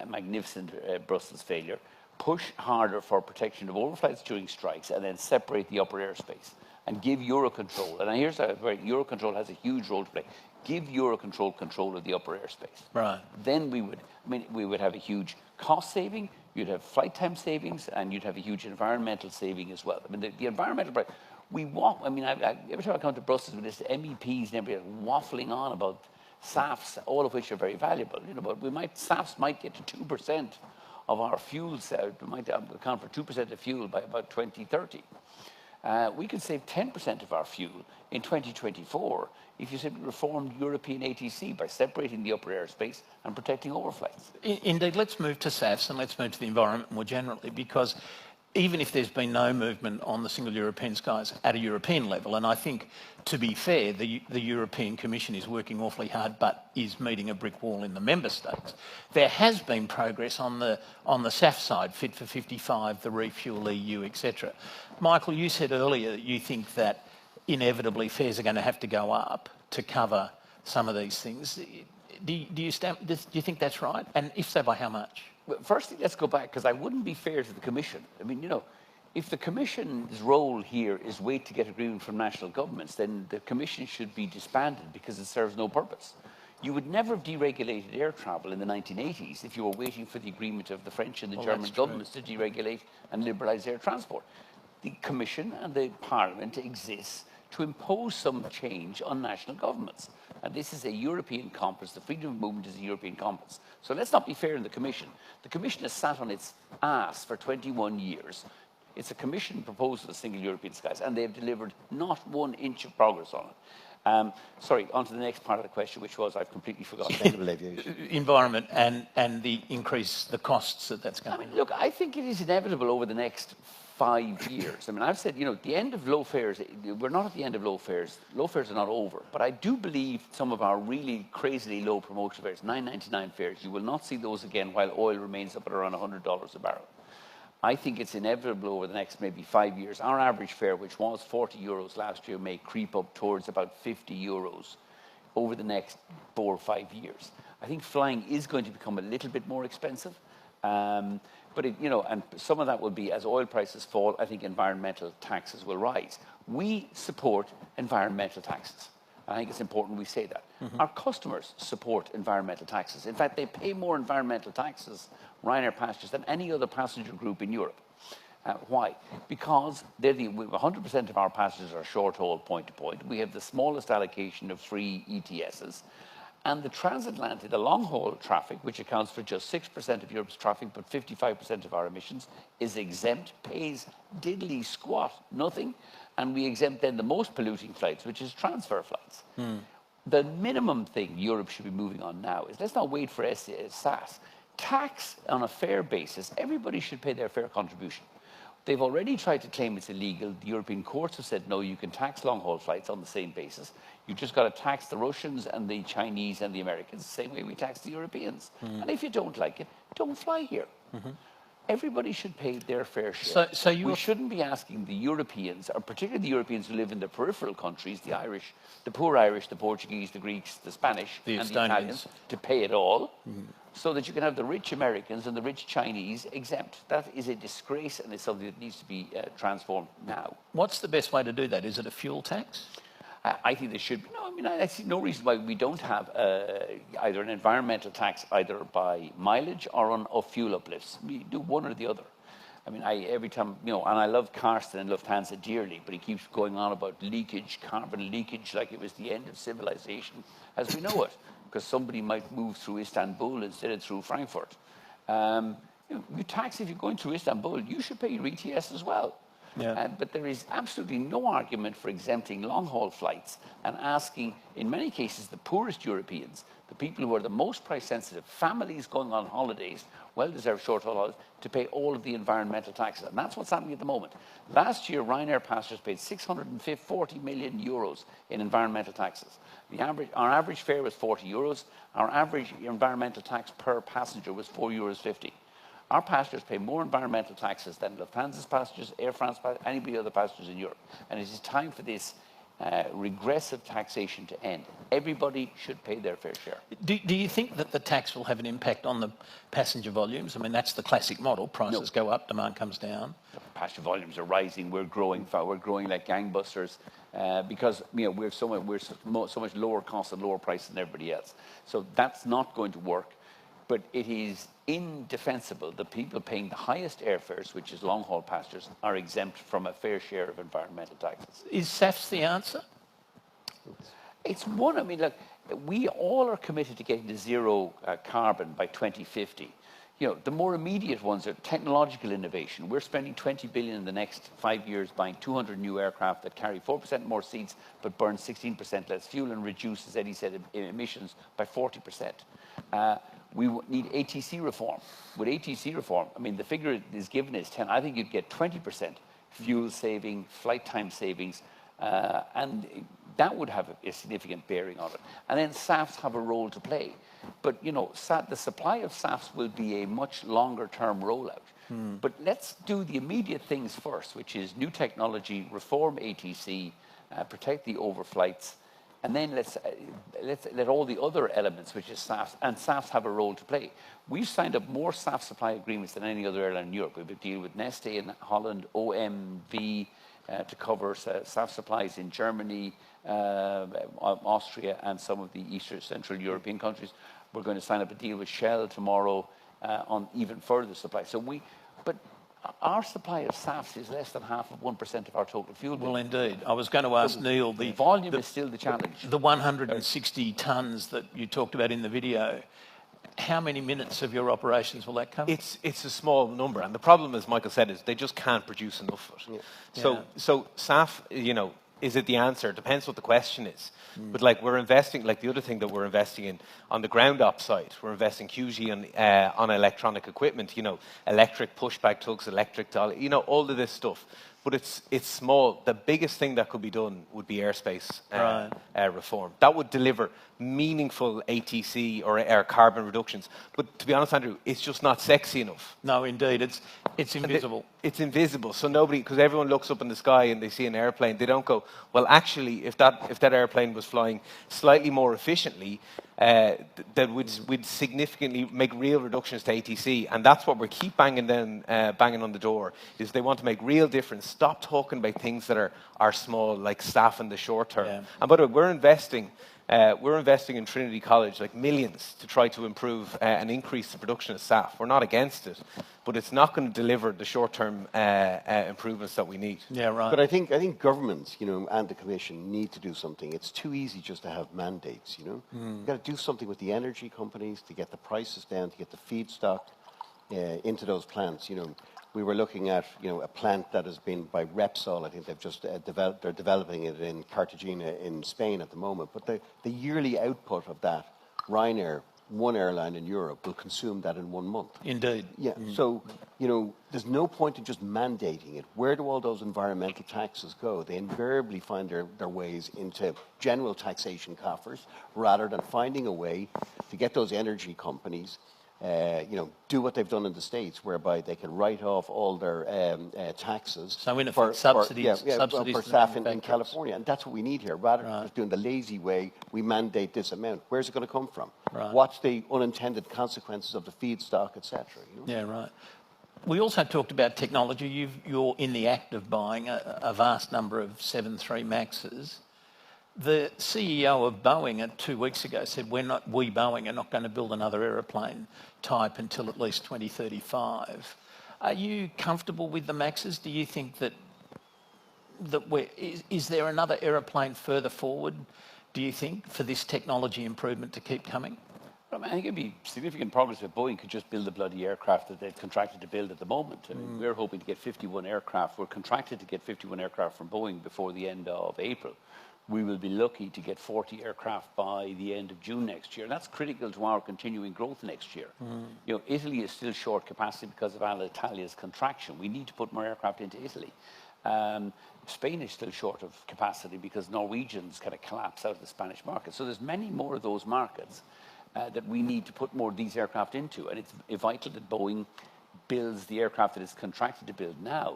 magnificent Brussels failure. Push harder for protection of overflights during strikes, and then separate the upper airspace and give Eurocontrol. And here's where Eurocontrol has a huge role to play. Give Eurocontrol control of the upper airspace. Right. Then we would have a huge cost saving. You'd have flight time savings, and you'd have a huge environmental saving as well. I mean, the environmental... every time I come to Brussels with this MEPs and everybody waffling on about SAFs, all of which are very valuable. But SAFs might get to 2% of our fuel. Might account for 2% of fuel by about 2030. we could save 10% of our fuel in 2024 if you simply reformed European ATC by separating the upper airspace and protecting overflights. Indeed, let's move to SAFs and let's move to the environment more generally, because even if there's been no movement on the single European skies at a European level, and I think, to be fair, the European Commission is working awfully hard but is meeting a brick wall in the member states, there has been progress on the SAF side, Fit for 55, the Refuel EU, etc. Michael, you said earlier that you think that inevitably fares are going to have to go up to cover some of these things. Do you think that's right? And if so, by how much? Well, firstly, let's go back, because I wouldn't be fair to the Commission. I mean, you know, if the Commission's role here is wait to get agreement from national governments, then the Commission should be disbanded because it serves no purpose. You would never have deregulated air travel in the 1980s if you were waiting for the agreement of the French and the German governments to deregulate and liberalise air transport. The Commission and the Parliament exists to impose some change on national governments. And this is a European compass. The freedom of movement is a European compass. So let's not be fair in the Commission. The Commission has sat on its ass for 21 years. It's a Commission proposal of single European skies, and they've delivered not 1 inch of progress on it. Sorry, on to the next part of the question, which was, I've completely forgotten. Sustainable aviation. Environment and the increase, the costs that's going to I mean, look, I think it is inevitable over the next 5 years. I mean, I've said, you know, the end of low fares, we're not at the end of low fares. Low fares are not over. But I do believe some of our really crazily low promotional fares, $9.99 fares, you will not see those again while oil remains up at around $100 a barrel. I think it's inevitable over the next maybe 5 years. Our average fare, which was 40 euros last year, may creep up towards about 50 euros over the next 4 or 5 years. I think flying is going to become a little bit more expensive. But, you know, and some of that will be as oil prices fall, I think environmental taxes will rise. We support environmental taxes. I think it's important we say that. Our customers support environmental taxes. In fact, they pay more environmental taxes, Ryanair passengers, than any other passenger group in Europe. Why? Because 100% of our passengers are short-haul point-to-point. We have the smallest allocation of free ETSs. And the transatlantic, the long-haul traffic, which accounts for just 6% of Europe's traffic, but 55% of our emissions, is exempt, pays diddly squat, nothing. And we exempt then the most polluting flights, which is transfer flights. The minimum thing Europe should be moving on now is, let's not wait for SAS. Tax on a fare basis, everybody should pay their fare contribution. They've already tried to claim it's illegal. The European courts have said, no, you can tax long-haul flights on the same basis. You just got to tax the Russians and the Chinese and the Americans the same way we tax the Europeans. And if you don't like it, don't fly here. Everybody should pay their fair share. So we shouldn't be asking the Europeans, or particularly the Europeans who live in the peripheral countries, the Irish, the poor Irish, the Portuguese, the Greeks, the Spanish, and the Italians, to pay it all, so that you can have the rich Americans and the rich Chinese exempt. That is a disgrace, and it's something that needs to be transformed now. What's the best way to do that? Is it a fuel tax? I think there should be. No, I mean, I see no reason why we don't have either an environmental tax, either by mileage or on fuel uplifts. We do one or the other. I mean, every time, you know, and I love Carsten and Lufthansa dearly, but he keeps going on about leakage, carbon leakage, like it was the end of civilization as we know it, because somebody might move through Istanbul instead of through Frankfurt. You tax if you're going through Istanbul, you should pay your ETS as well. Yeah. But there is absolutely no argument for exempting long-haul flights and asking, in many cases, the poorest Europeans, the people who are the most price-sensitive, families going on holidays, well-deserved short-haul holidays, to pay all of the environmental taxes. And that's what's happening at the moment. Last year, Ryanair passengers paid 640 million euros in environmental taxes. Our average fare was 40 euros. Our average environmental tax per passenger was 4.50 euros. Our passengers pay more environmental taxes than Lufthansa's passengers, Air France passengers, anybody other passengers in Europe. And it is time for this regressive taxation to end. Everybody should pay their fair share. Do you think that the tax will have an impact on the passenger volumes? I mean, that's the classic model. Prices go up, demand comes down. Passenger volumes are rising. We're growing like gangbusters because we're so much lower cost and lower price than everybody else. So that's not going to work. But it is indefensible that people paying the highest airfares, which is long-haul passengers, are exempt from a fair share of environmental taxes. Is SAFs the answer? It's one. I mean, look, we all are committed to getting to zero carbon by 2050. You know, the more immediate ones are technological innovation. We're spending 20 billion in the next 5 years buying 200 new aircraft that carry 4% more seats but burn 16% less fuel and reduce, as Eddie said, emissions by 40%. We need ATC reform. With ATC reform, I mean, the figure is given is 10. I think you'd get 20% fuel saving, flight time savings, and that would have a significant bearing on it. And then SAFs have a role to play. But, you know, the supply of SAFs will be a much longer-term rollout. But let's do the immediate things first, which is new technology, reform ATC, protect the overflights, and then let's let all the other elements, which is SAFs, and SAFs have a role to play. We've signed up more SAF supply agreements than any other airline in Europe. We have a deal with Neste in Holland, OMV, to cover SAF supplies in Germany, Austria, and some of the Eastern Central European countries. We're going to sign up a deal with Shell tomorrow on even further supply. But our supply of SAFs is less than half of 1% of our total fuel bill. Well, indeed. I was going to ask Neil, the volume is still the challenge. The 160 tonnes that you talked about in the video, how many minutes of your operations will that cover? It's a small number, and the problem, as Michael said, is they just can't produce enough of it. Yeah. So SAF, you know, is it the answer? It depends what the question is. But like we're investing, like the other thing that we're investing in on the ground op side, we're investing hugely on electronic equipment, you know, electric pushback tugs, electric dolly, you know, all of this stuff. But it's small. The biggest thing that could be done would be airspace reform. That would deliver meaningful ATC or air carbon reductions. But to be honest, Andrew, it's just not sexy enough. No, indeed. It's invisible. It's invisible. So nobody, because everyone looks up in the sky and they see an airplane, they don't go, well, actually, if that airplane was flying slightly more efficiently, that would significantly make real reductions to ATC, and that's what we keep banging on the door. Is they want to make real difference. Stop talking about things that are small, like staff in the short term. Yeah. And by the way, we're investing in Trinity College like millions to try to improve and increase the production of staff. We're not against it, but it's not going to deliver the short-term improvements that we need. Yeah, right. But I think governments, you know, and the Commission need to do something. It's too easy just to have mandates, you know. You've got to do something with the energy companies to get the prices down, to get the feedstock into those plants. You know, we were looking at, you know, a plant that has been by Repsol. I think they've just they're developing it in Cartagena in Spain at the moment. But the yearly output of that, Ryanair, one airline in Europe, will consume that in 1 month. Indeed. Yeah. So, you know, there's no point in just mandating it. Where do all those environmental taxes go? They invariably find their ways into general taxation coffers rather than finding a way to get those energy companies you know, do what they've done in the States, whereby they can write off all their taxes. So in effect, subsidies for staff in California. And that's what we need here. Rather than just doing the lazy way, we mandate this amount. Where's it going to come from? Right. What's the unintended consequences of the feedstock, etc.? You know? Yeah, right. We also talked about technology. You're in the act of buying a vast number of 737 Maxes. The CEO of Boeing 2 weeks ago said we Boeing are not going to build another aeroplane type until at least 2035. Are you comfortable with the Maxes? Do you think that is there another aeroplane further forward, do you think, for this technology improvement to keep coming? I think it'd be significant progress if Boeing could just build the bloody aircraft that they've contracted to build at the moment. I mean, we're hoping to get 51 aircraft. We're contracted to get 51 aircraft from Boeing before the end of April. We will be lucky to get 40 aircraft by the end of June next year. That's critical to our continuing growth next year. You know, Italy is still short capacity because of Alitalia's contraction. We need to put more aircraft into Italy. Spain is still short of capacity because Norwegians kind of collapse out of the Spanish market. So there's many more of those markets that we need to put more of these aircraft into. And it's vital that Boeing builds the aircraft that is contracted to build now.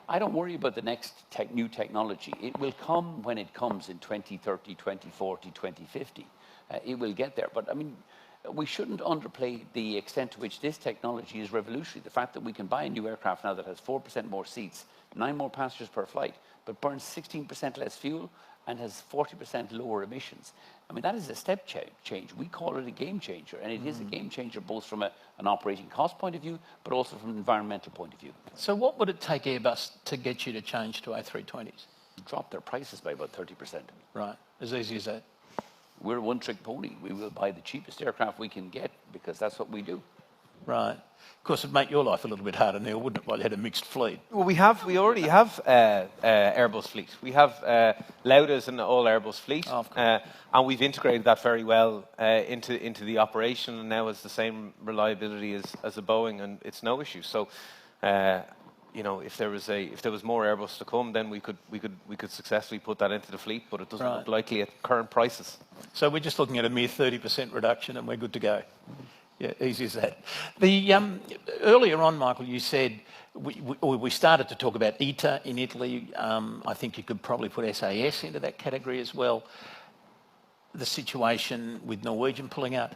I don't worry about the next new technology. It will come when it comes in 2030, 2040, 2050. It will get there. But I mean, we shouldn't underplay the extent to which this technology is revolutionary. The fact that we can buy a new aircraft now that has 4% more seats, 9 more passengers per flight, but burns 16% less fuel and has 40% lower emissions. I mean, that is a step change. We call it a game changer, and it is a game changer both from an operating cost point of view, but also from an environmental point of view. So what would it take Airbus to get you to change to A320s? Drop their prices by about 30%. Right, as easy as that. We're a one-trick pony. We will buy the cheapest aircraft we can get because that's what we do. Right. Of course, it'd make your life a little bit harder, Neil, wouldn't it, while you had a mixed fleet? Well, we already have Airbus fleet. We have Lauda's and all Airbus fleet, Oh, of course. and we've integrated that very well into the operation, and now it's the same reliability as a Boeing, and it's no issue. So, if there was more Airbus to come, then we could successfully put that into the fleet, but it doesn't look likely at current prices. So we're just looking at a mere 30% reduction, and we're good to go. Yeah, easy as that. The earlier on, Michael, you said we started to talk about ITA in Italy. I think you could probably put SAS into that category as well. The situation with Norwegian pulling out.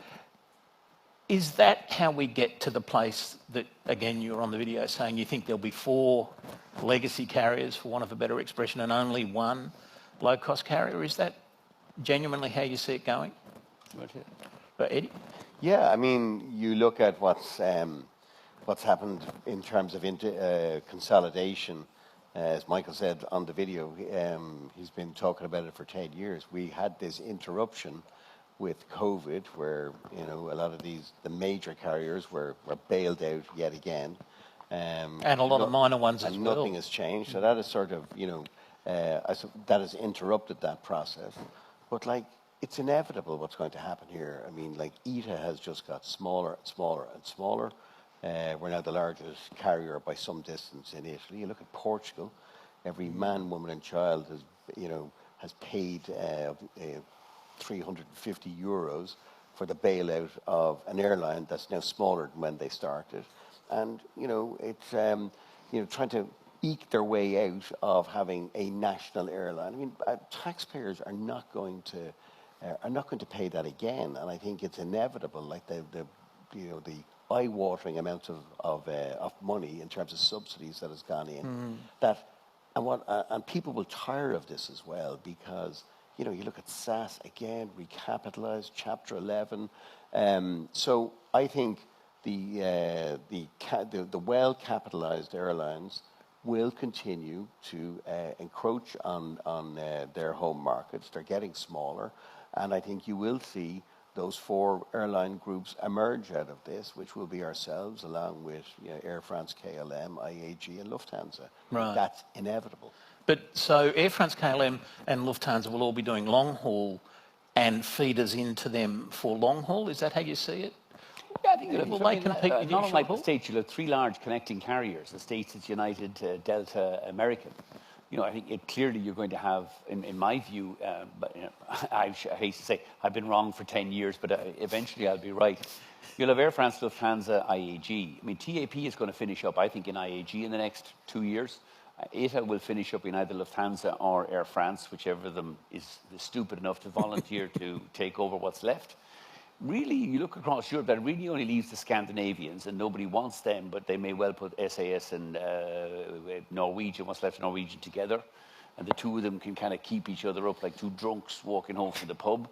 Is that how we get to the place that, again, you were on the video saying you think there'll be 4 legacy carriers, for want of a better expression, and only 1 low-cost carrier? Is that genuinely how you see it going? Eddie? Yeah, I mean, you look at what's happened in terms of consolidation. As Michael said on the video, he's been talking about it for 10 years. We had this interruption with COVID where, a lot of the major carriers were bailed out yet again. And a lot of minor ones as well. Nothing has changed. So that is sort of, that has interrupted that process. But it's inevitable what's going to happen here. I mean, ITA has just got smaller and smaller and smaller. We're now the largest carrier by some distance in Italy. You look at Portugal, every man, woman and child has paid 350 euros for the bailout of an airline that's now smaller than when they started. And, it's, trying to eke their way out of having a national airline. I mean, taxpayers are not going to pay that again, and I think it's inevitable. The eye-watering amount of money in terms of subsidies that has gone in. And people will tire of this as well because you look at SAS again, recapitalized, Chapter 11. So I think the well-capitalized airlines will continue to encroach on their home markets. They're getting smaller. And I think you will see those 4 airline groups emerge out of this, which will be ourselves, along with Air France, KLM, IAG, and Lufthansa. Right. That's inevitable. But so Air France, KLM, and Lufthansa will all be doing long haul and feeders into them for long haul. Is that how you see it? Yeah, I think will they compete with not you, unlike the Paul? States, you'll have 3 large connecting carriers. The States, it's United, Delta, American. I think clearly you're going to have, in my view, but I hate to say I've been wrong for 10 years, but eventually I'll be right. You'll have Air France, Lufthansa, IAG. I mean, TAP is going to finish up, I think, in IAG in the next 2 years. ITA will finish up in either Lufthansa or Air France, whichever of them is stupid enough to volunteer to take over what's left. Really, you look across Europe, that really only leaves the Scandinavians, and nobody wants them, but they may well put SAS and Norwegian, what's left of Norwegian, together, and the 2 of them can kind of keep each other up like 2 drunks walking home from the pub.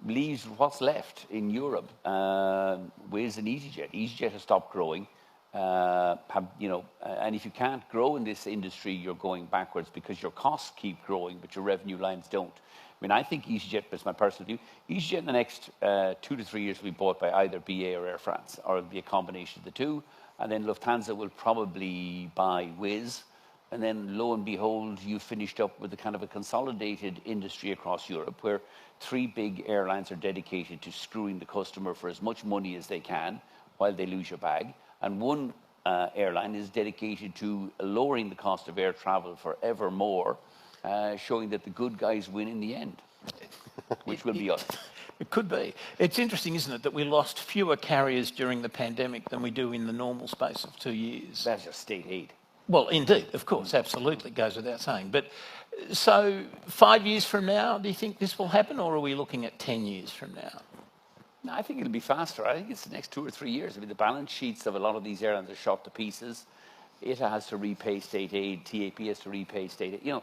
Leaves what's left in Europe, Wizz and EasyJet. EasyJet has stopped growing. And if you can't grow in this industry, you're going backwards because your costs keep growing, but your revenue lines don't. I mean, I think EasyJet, but it's my personal view, EasyJet in the next 2 to 3 years will be bought by either BA or Air France, or it'll be a combination of the 2. And then Lufthansa will probably buy Wizz. And then, lo and behold, you finished up with a kind of a consolidated industry across Europe where 3 big airlines are dedicated to screwing the customer for as much money as they can while they lose your bag. And 1 airline is dedicated to lowering the cost of air travel forever more, showing that the good guys win in the end, which will be us. It could be. It's interesting, isn't it, that we lost fewer carriers during the pandemic than we do in the normal space of 2 years. That's just state aid. Well, indeed, of course, absolutely, goes without saying. But so 5 years from now, do you think this will happen, or are we looking at 10 years from now? No, I think it'll be faster. I think it's the next 2 or 3 years. I mean, the balance sheets of a lot of these airlines are shot to pieces. ITA has to repay state aid. TAP has to repay state aid.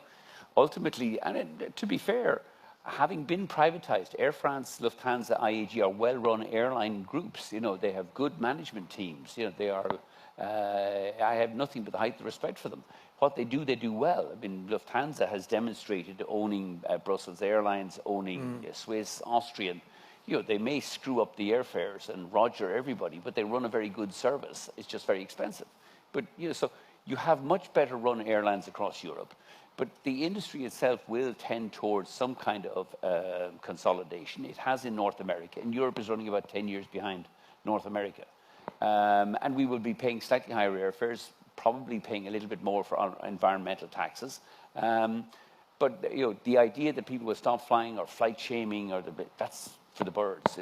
Ultimately, and to be fair, having been privatized, Air France, Lufthansa, IAG are well-run airline groups. They have good management teams. They are. I have nothing but the height of respect for them. What they do well. I mean, Lufthansa has demonstrated owning Brussels Airlines, owning Swiss, Austrian. they may screw up the airfares and roger everybody, but they run a very good service. It's just very expensive. But so you have much better run airlines across Europe. But the industry itself will tend towards some kind of consolidation. It has in North America, and Europe is running about 10 years behind North America. And we will be paying slightly higher airfares, probably paying a little bit more for our environmental taxes. But the idea that people will stop flying or flight shaming, that's for the birds.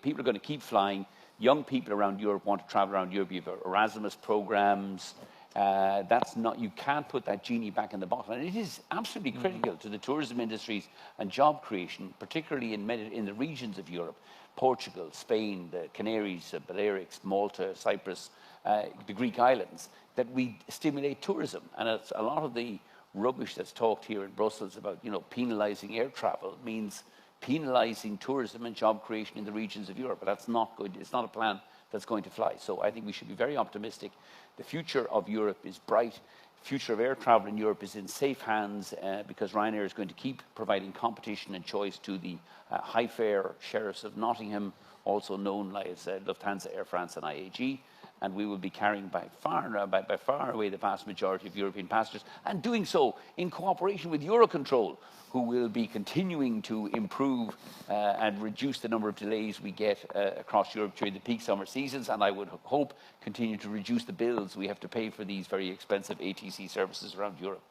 People are going to keep flying. Young people around Europe want to travel around Europe. You have Erasmus programs. You can't put that genie back in the bottle. And it is absolutely critical to the tourism industries and job creation, particularly in the regions of Europe, Portugal, Spain, the Canaries, Balearics, Malta, Cyprus, the Greek islands, that we stimulate tourism. And it's a lot of the rubbish that's talked here in Brussels about, penalising air travel means penalising tourism and job creation in the regions of Europe. But that's not good. It's not a plan that's going to fly. So I think we should be very optimistic. The future of Europe is bright. The future of air travel in Europe is in safe hands because Ryanair is going to keep providing competition and choice to the high-fare sheriffs of Nottingham, also known as Lufthansa, Air France and IAG. And we will be carrying by far away the vast majority of European passengers, and doing so in cooperation with Eurocontrol, who will be continuing to improve and reduce the number of delays we get across Europe during the peak summer seasons, and I would hope continue to reduce the bills we have to pay for these very expensive ATC services around Europe.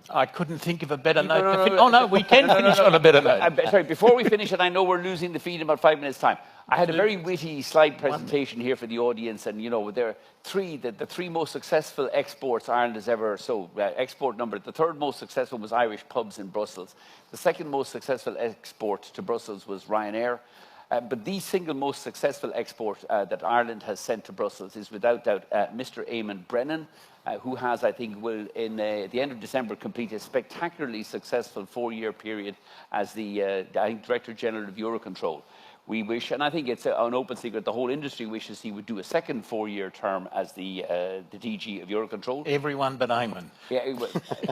I couldn't think of a better note to finish. Oh, no, we can finish on a better note. Sorry, before we finish, and I know we're losing the feed in about 5 minutes' time. I had a very witty slide presentation here for the audience, and there are the three most successful exports Ireland has ever sold. Export number, the third most successful was Irish pubs in Brussels. The second most successful export to Brussels was Ryanair. But the single most successful export that Ireland has sent to Brussels is without doubt Mr. Eamon Brennan, who has, I think, will at the end of December complete a spectacularly successful 4-year period as the Director General of Eurocontrol. We wish, and I think it's an open secret, the whole industry wishes he would do a second 4-year term as the DG of Eurocontrol. Everyone but Eamon. Yeah,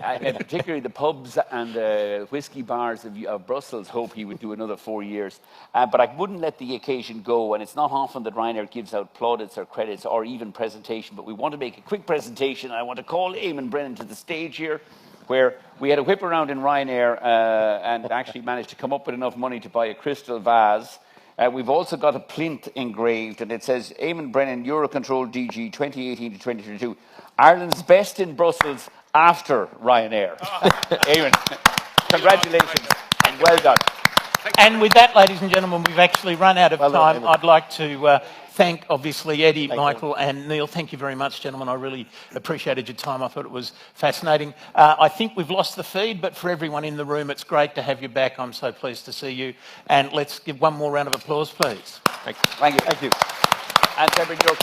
and particularly the pubs and whiskey bars of Brussels hope he would do another 4 years. But I wouldn't let the occasion go, and it's not often that Ryanair gives out plaudits or credits or even presentation, but we want to make a quick presentation. I want to call Eamon Brennan to the stage here, where we had a whip around in Ryanair and actually managed to come up with enough money to buy a crystal vase. We've also got a plinth engraved, and it says, Eamon Brennan, Eurocontrol DG 2018 to 2022, Ireland's best in Brussels after Ryanair. Eamon, congratulations, and well done. And with that, ladies and gentlemen, we've actually run out of time. I'd like to thank, obviously, Eddie, Michael, and Neal. Thank you very much, gentlemen. I really appreciated your time. I thought it was fascinating. I think we've lost the feed, but for everyone in the room, it's great to have you back. I'm so pleased to see you. And let's give one more round of applause, please. Thank you. Thank you. Thank you. And Severin York.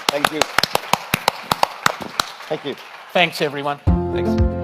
Thank you. Thank you. Thanks, everyone. Thanks.